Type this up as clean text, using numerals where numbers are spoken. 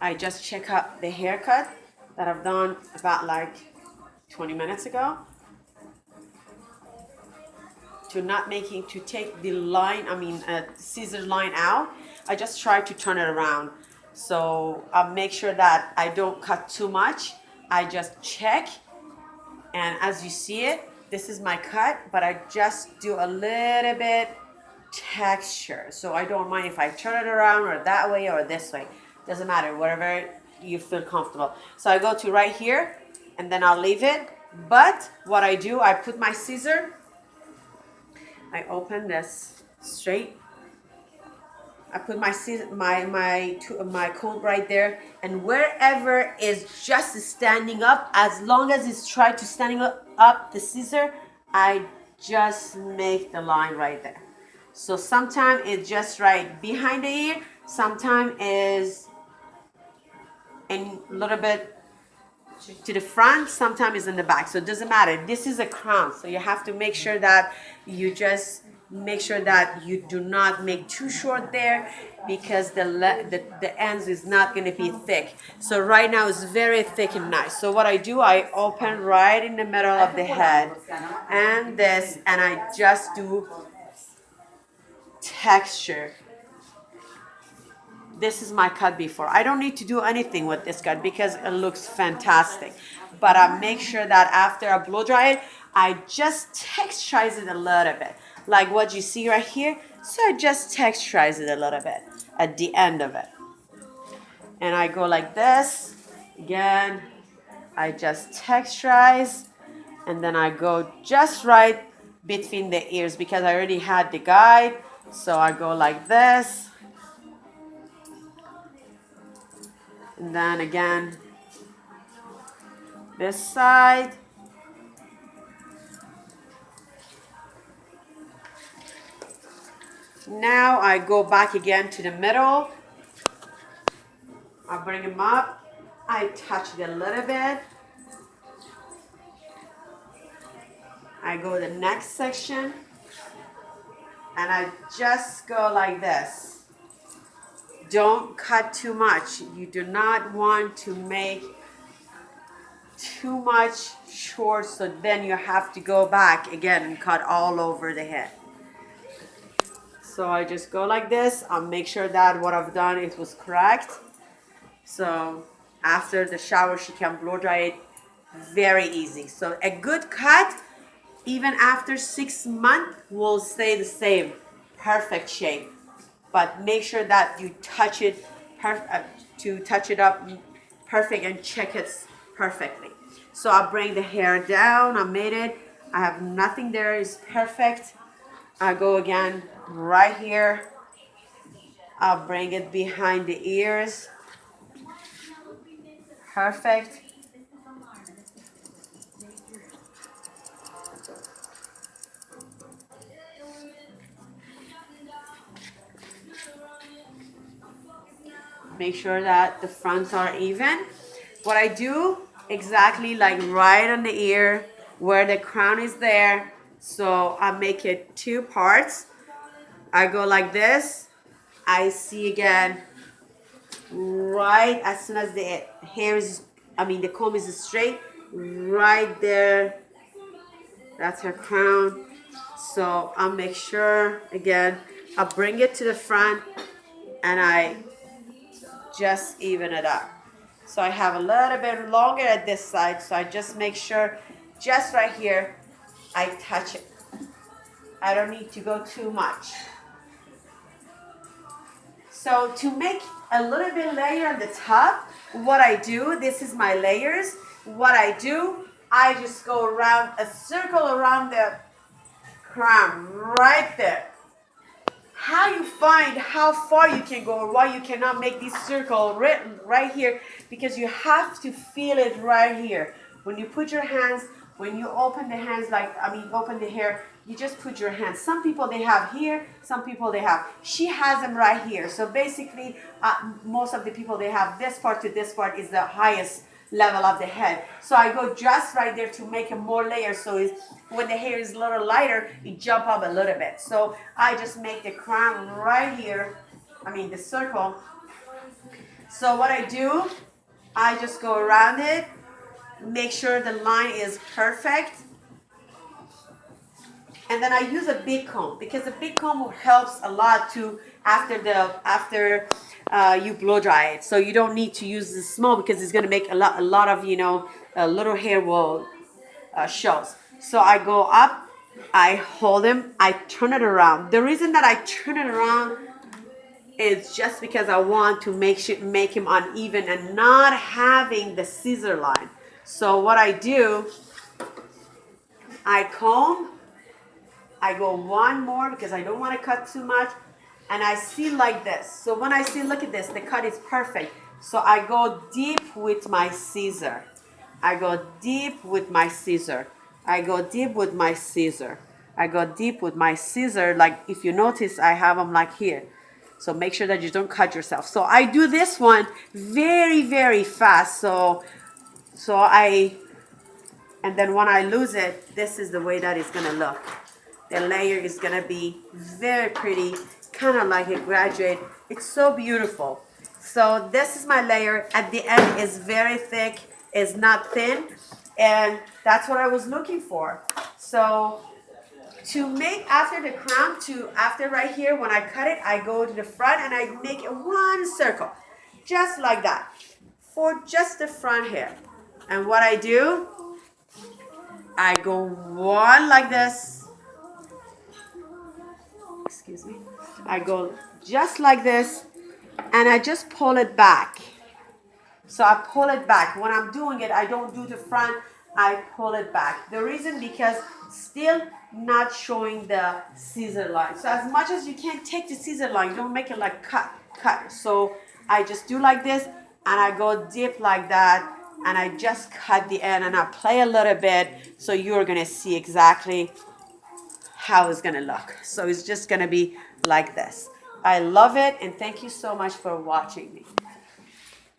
I just check up the haircut that I've done about like 20 minutes ago. To take the line, scissor line out. I just try to turn it around. So I'll make sure that I don't cut too much. I just check, and as you see it, this is my cut, but I just do a little bit texture. So I don't mind if I turn it around or that way or this way. Doesn't matter, whatever you feel comfortable. So I go to right here and then I'll leave it. But what I do, I put my scissor, I open this straight. I put my comb right there, and wherever is just standing up, as long as it's trying to standing up the scissor, I just make the line right there. So sometimes it's just right behind the ear, sometimes is a little bit to the front, sometimes is in the back. So it doesn't matter. This is a crown, so you have to make sure that you just make sure that you do not make too short there, because the ends is not going to be thick. So right now it's very thick and nice. So what I do, I open right in the middle of the head and this, and I just do texture. This is my cut before. I don't need to do anything with this cut because it looks fantastic. But I make sure that after I blow dry it, I just texturize it a little bit. Like what you see right here. So I just texturize it a little bit at the end of it. And I go like this. Again, I just texturize. And then I go just right between the ears because I already had the guide. So I go like this. And then again, this side. Now I go back again to the middle. I bring them up. I touch it a little bit. I go to the next section. And I just go like this. Don't cut too much. You do not want to make too much short, so then you have to go back again and cut all over the head. So I just go like this. I'll make sure that what I've done, it was correct. So after the shower, she can blow dry it very easy. So a good cut, even after 6 months, will stay the same, perfect shape. But make sure that you touch it to touch it up perfect and check it perfectly. So I'll bring the hair down. I made it. I have nothing there. It's perfect. I go again right here. I'll bring it behind the ears. Perfect. Make sure that the fronts are even. What I do, exactly like right on the ear where the crown is there. So I make it 2 parts. I go like this. I see again, right as soon as the hair is, the comb is straight, right there. That's her crown. So I'll make sure, again, I'll bring it to the front and I just even it up. So I have a little bit longer at this side, so I just make sure, just right here, I touch it. I don't need to go too much. So to make a little bit layer on the top, what I do, this is my layers. What I do, I just go around, a circle around the crown, right there. How you find how far you can go or why you cannot make this circle right here, because you have to feel it right here. When you put your hands, when you open the hands, open the hair, you just put your hands. Some people they have here, some people they have. She has them right here. So basically, most of the people they have this part to this part is the highest level of the head. So I go just right there to make a more layer, so when the hair is a little lighter, it jump up a little bit. So I just make the crown right here, the circle. So what I do, I just go around it, make sure the line is perfect. And then I use a big comb because a big comb helps a lot to after you blow dry it. So you don't need to use the small because it's gonna make a lot of little hair will shows. So I go up, I hold him, I turn it around. The reason that I turn it around is just because I want to make him uneven and not having the scissor line. So what I do, I comb, I go one more because I don't want to cut too much, and I see like this. So when I see, look at this, the cut is perfect. So I go deep with my scissor. I go deep with my scissor. I go deep with my scissor. I go deep with my scissor. Like if you notice, I have them like here. So make sure that you don't cut yourself. So I do this one very, very fast. And then when I lose it, this is the way that it's gonna look. The layer is gonna be very pretty, kind of like a graduate. It's so beautiful. So this is my layer. At the end, it's very thick, it's not thin, and that's what I was looking for. So to make after the crown, after right here, when I cut it, I go to the front and I make one circle, just like that, for just the front hair. And what I do, I go one like this. Excuse me. I go just like this, and I just pull it back. So I pull it back. When I'm doing it, I don't do the front, I pull it back. The reason, because still not showing the scissor line. So as much as you can take the scissor line, don't make it like cut. So I just do like this, and I go deep like that, and I just cut the end, and I play a little bit, so you're gonna see exactly how it's gonna look. So it's just gonna be like this. I love it, and thank you so much for watching me.